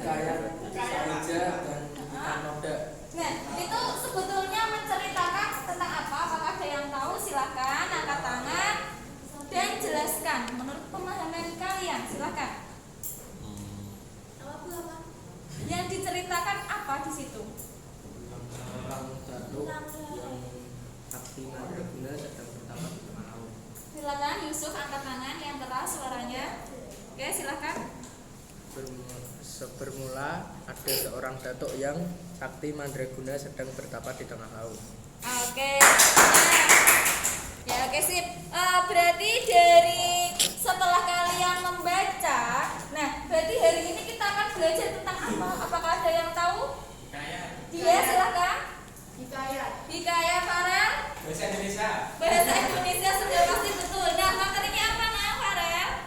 hikayat, saja dan anoda. Nah, itu sebetulnya menceritakan tentang apa? Apakah ada yang tahu? Silakan angkat tangan dan jelaskan menurut pemahaman kalian. Silakan. Yang diceritakan apa di situ? Orang datuk yang sakti mandraguna sedang bertapa di tengah laut. Silakan Yusuf angkat tangan yang keras suaranya. Oke, silakan. Bermula ada seorang datuk yang sakti mandraguna sedang bertapa di tengah laut. Oke. Ya, oke sip. Berarti dari setelah kalian membaca, nah berarti hari ini kita akan belajar tentang apa? Apakah ada yang tahu? Dia silakan. Hikayat Farel. Bahasa Indonesia. Bahasa Indonesia sudah pasti betul. Nah, materinya apa nah Farel?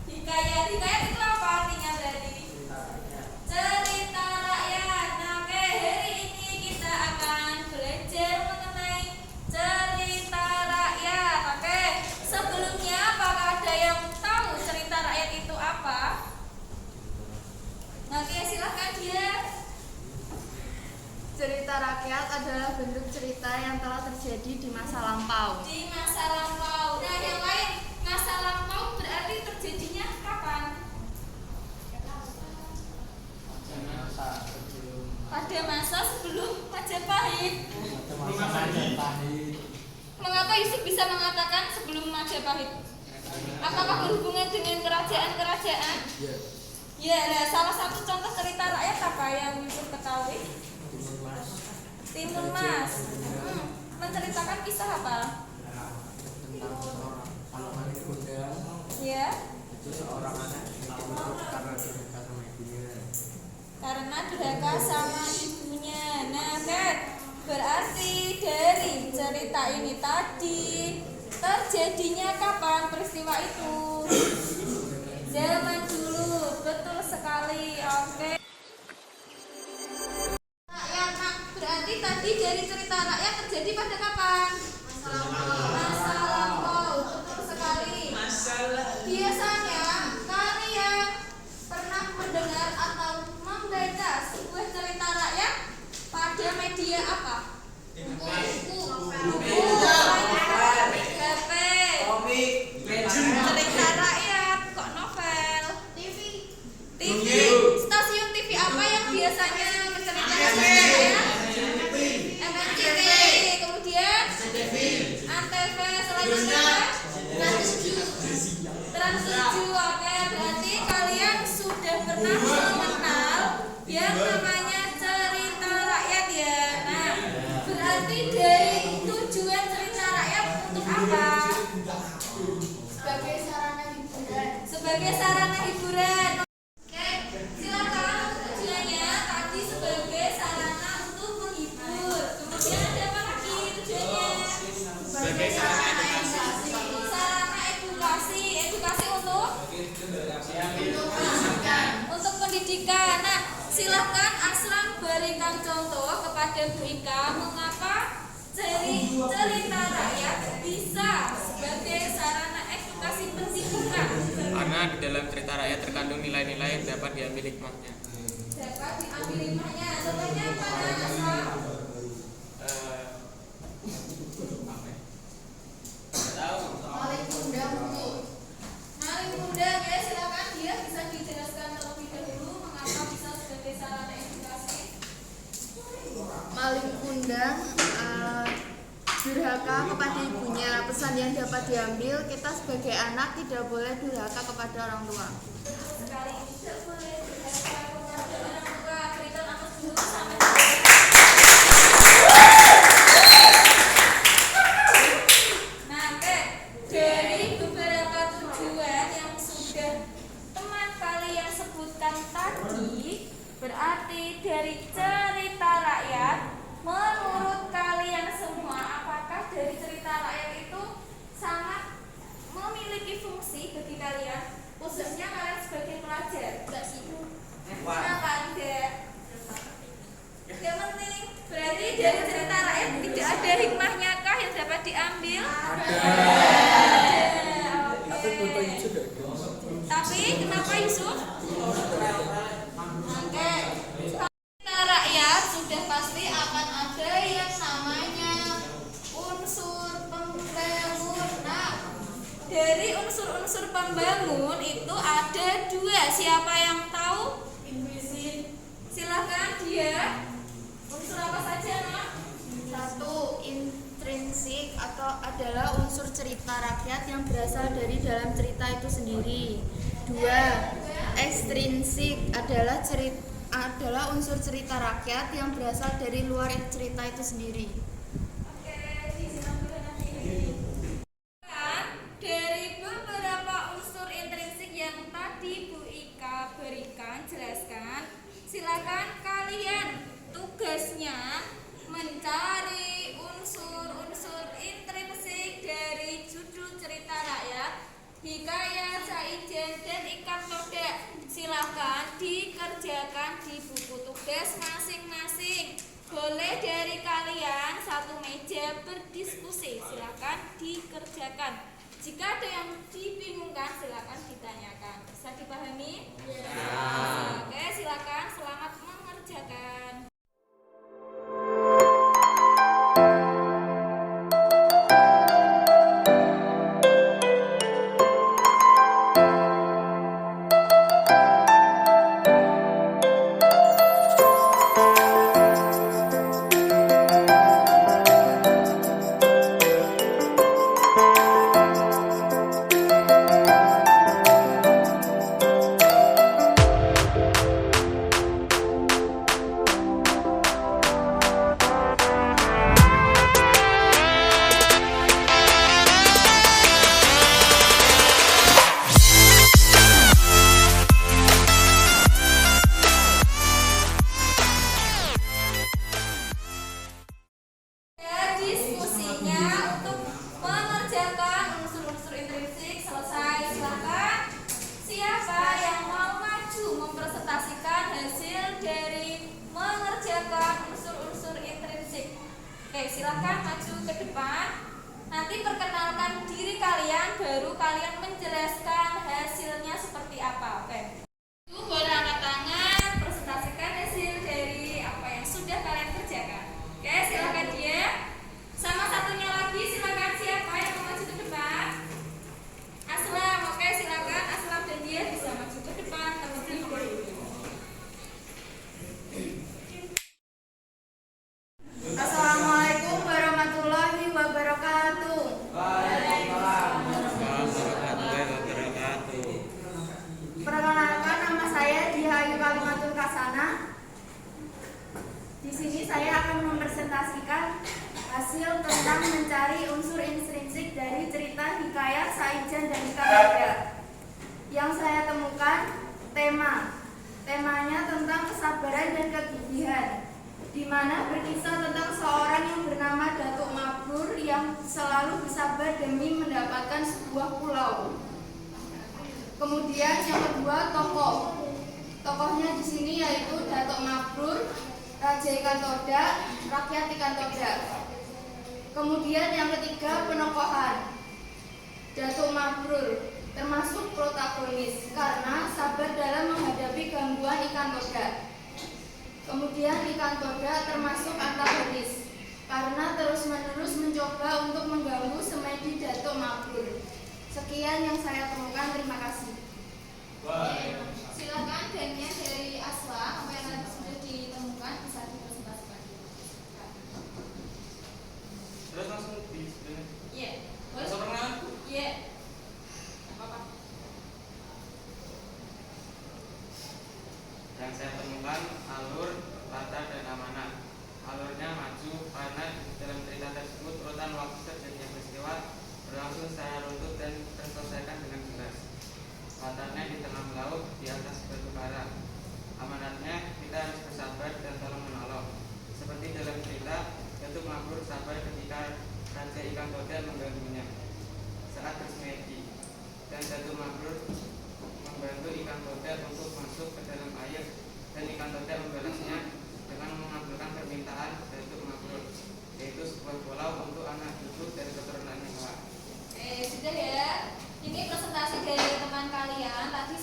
Hikayat itu apa artinya berarti? Cerita rakyat. Nah, oke, hari ini kita akan belajar mengenai cerita rakyat. Oke, sebelumnya apakah ada yang tahu cerita rakyat itu apa? Oke, silahkan dia. Cerita rakyat adalah bentuk cerita yang telah terjadi di masa lampau. Di masa lampau. Nah, yang lain, masa lampau berarti terjadinya kapan? Pada masa sebelum Majapahit. Mengapa Yusuf bisa mengatakan sebelum Majapahit? Apakah berhubungan dengan kerajaan-kerajaan? Ya, nah, salah satu contoh cerita rakyat apa yang Yusuf ketahui? Timun Mas. Menceritakan kisah apa? Tentang seorang pahlawan kondang. Ya. Itu seorang anak dibunuh karena durhaka sama ibunya. Karena durhaka sama ibunya. Nah, kan berarti dari cerita ini tadi terjadinya kapan peristiwa itu? Zaman dulu, betul sekali. Oke. Berarti tadi dari cerita rakyat terjadi pada kapan? Masa lampau. Betul sekali. Biasanya kalian pernah mendengar atau membaca sebuah cerita rakyat pada media apa? Buku, HP, cerita rakyat, kok novel, TV, stasiun TV apa yang biasanya menceritakan cerita rakyat? MNCT, kemudian Antv, selanjutnya Trans 7. Oke, berarti kalian sudah pernah mengenal yang namanya cerita rakyat ya. Nah, berarti dari tujuan cerita rakyat untuk apa? Sebagai sarana hiburan. Oke, silakan tujuannya tadi sebagai sarana untuk menghibur. Kemudian ada apa lagi tujuannya? Sebagai sarana edukasi. Edukasi untuk pendidikan. Nah, silakan Aslam berikan contoh kepada Bu Ika mengapa cerita rakyat bisa sebagai sarana edukasi pendidikan. Karena di dalam cerita rakyat terkandung nilai-nilai yang dapat diambil hikmahnya. Dapat diambil hikmahnya. Contohnya apa Aslam? Maling kundang ya, silakan dia bisa dijelaskan terlebih dahulu mengapa bisa sebagai sarana edukasi. Maling kundang durhaka kepada ibunya. Pesan yang dapat diambil, kita sebagai anak tidak boleh durhaka kepada orang tua. Sekali tidak boleh durhaka kepada orang tua. Berikan atas dulu sama. Nah, dari beberapa tujuan yang sudah teman kalian sebutkan tadi, berarti dari cerita rakyat, menurut kalian semua, apakah dari cerita rakyat itu sangat memiliki fungsi bagi kalian, khususnya kalian sebagai pelajar? Enggak sih. Kenapa enggak? Yang penting, berarti dari cerita rakyat tidak ada hikmahnya kah yang dapat diambil? Ada. Tapi fotonya sudah. Tapi Tapi kenapa Yusuf? Oke. Cerita rakyat sudah pasti akan ada yang namanya unsur pembangun. Nah, dari unsur-unsur pembangun itu ada dua. Siapa yang tahu? Silakan dia. Unsur apa saja, Nak? Satu, intrinsik atau adalah unsur cerita rakyat yang berasal dari dalam cerita itu sendiri. Dua, ekstrinsik adalah unsur cerita rakyat yang berasal dari luar cerita itu sendiri. Oke, disimak dulu nanti ini. Dari beberapa unsur intrinsik yang tadi Bu Ika berikan, jelaskan. Silakan kalian tugasnya mencari unsur-unsur intrinsik dari judul cerita rakyat, hikayat, saijen, dan ikan toda. Silakan dikerjakan di buku tugas masing-masing. Boleh dari kalian satu meja berdiskusi. Silakan dikerjakan. Jika ada yang dibingungkan, silakan ditanyakan. Bisa dipahami? Ya. Oke, silakan. Selamat mengerjakan. Diskusinya untuk mengerjakan unsur-unsur intrinsik selesai. Silakan. Siapa yang mau maju mempresentasikan hasil dari mengerjakan unsur-unsur intrinsik? Oke, silakan maju ke depan. Nanti perkenalkan diri kalian, baru kalian menjelaskan hasilnya seperti apa. Oke. Itu boleh angkat tangan, presentasikan hasil dari apa yang sudah kalian kerjakan. Oke, silakan dia. Sama satunya lagi, silakan siapa yang mau maju ke depan? Aslam, oke silakan Aslam dan dia bisa maju ke depan terlebih dahulu. Assalamualaikum warahmatullahi wabarakatuh. Perkenalkan, nama saya Diah Ayu Kalimatul Kasana. Di sini saya akan mempresentasikan hasil tentang mencari unsur intrinsik dari cerita, hikayat, saijen, dan ikan toda. Yang saya temukan temanya tentang kesabaran dan kegigihan, di mana berkisah tentang seorang yang bernama Datuk Mabrur yang selalu bersabar demi mendapatkan sebuah pulau. Kemudian yang kedua, tokohnya di sini yaitu Datuk Mabrur, Raja Ikan Toda, Rakyat Ikan Toda. Kemudian yang ketiga, penokohan. Datuk Mabrur termasuk protagonis karena sabar dalam menghadapi gangguan ikan toda. Kemudian ikan toda termasuk antagonis karena terus-menerus mencoba untuk mengganggu semedi Datuk Mabrur. Sekian yang saya temukan, terima kasih. Silakan Dania dari Aswa, apa yang tadi sudah ditemukan bisa dipresentasikan. Terus langsung di sini. Iya. Langsung perkenalan? Iya. Apa-apa. Yang saya temukan alur, latar, dan amanah. Alurnya maju karena dalam cerita tersebut urutan waktu terjadinya peristiwa berlangsung secara runtut dan terselesaikan dengan jelas. Latarnya di tengah laut di atas batu bara. Amanatnya kita harus bersabar dan tolong menolong. Seperti dalam cerita, Datuk Mabrur sabar ketika Raja Ikan Toda mengganggunya saat bersemedi, dan Datuk Mabrur membantu Ikan Toda untuk masuk ke dalam air, dan Ikan Toda membalasnya dengan mengabulkan permintaan Datuk Mabrur, yaitu sebuah pulau untuk anak cucu dari keturunannya kelak. Sudah ya. Ini presentasi dari teman kalian tadi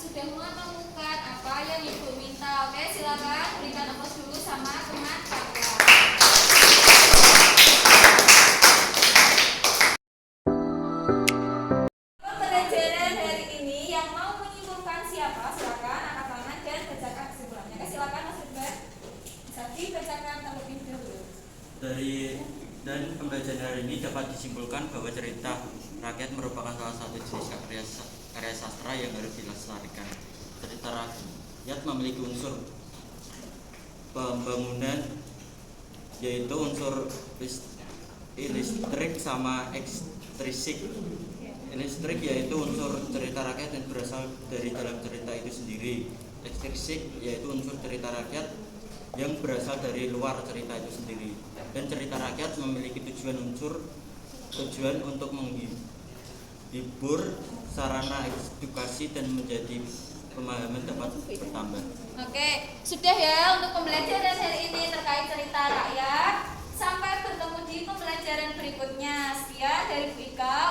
Dan pembelajaran hari ini dapat disimpulkan bahwa cerita rakyat merupakan salah satu jenis karya sastra yang harus dilestarikan. Cerita rakyat memiliki unsur pembangunan, yaitu unsur listrik sama ekstrisik. Listrik yaitu unsur cerita rakyat yang berasal dari dalam cerita itu sendiri. Ekstrisik yaitu unsur cerita rakyat yang berasal dari luar cerita itu sendiri. Dan cerita rakyat memiliki tujuan untuk menghibur, sarana edukasi, dan menjadi pemahaman dapat bertambah. Oke, sudah ya untuk pembelajaran hari ini terkait cerita rakyat. Sampai bertemu di pembelajaran berikutnya. Sekian dari Bu Ika.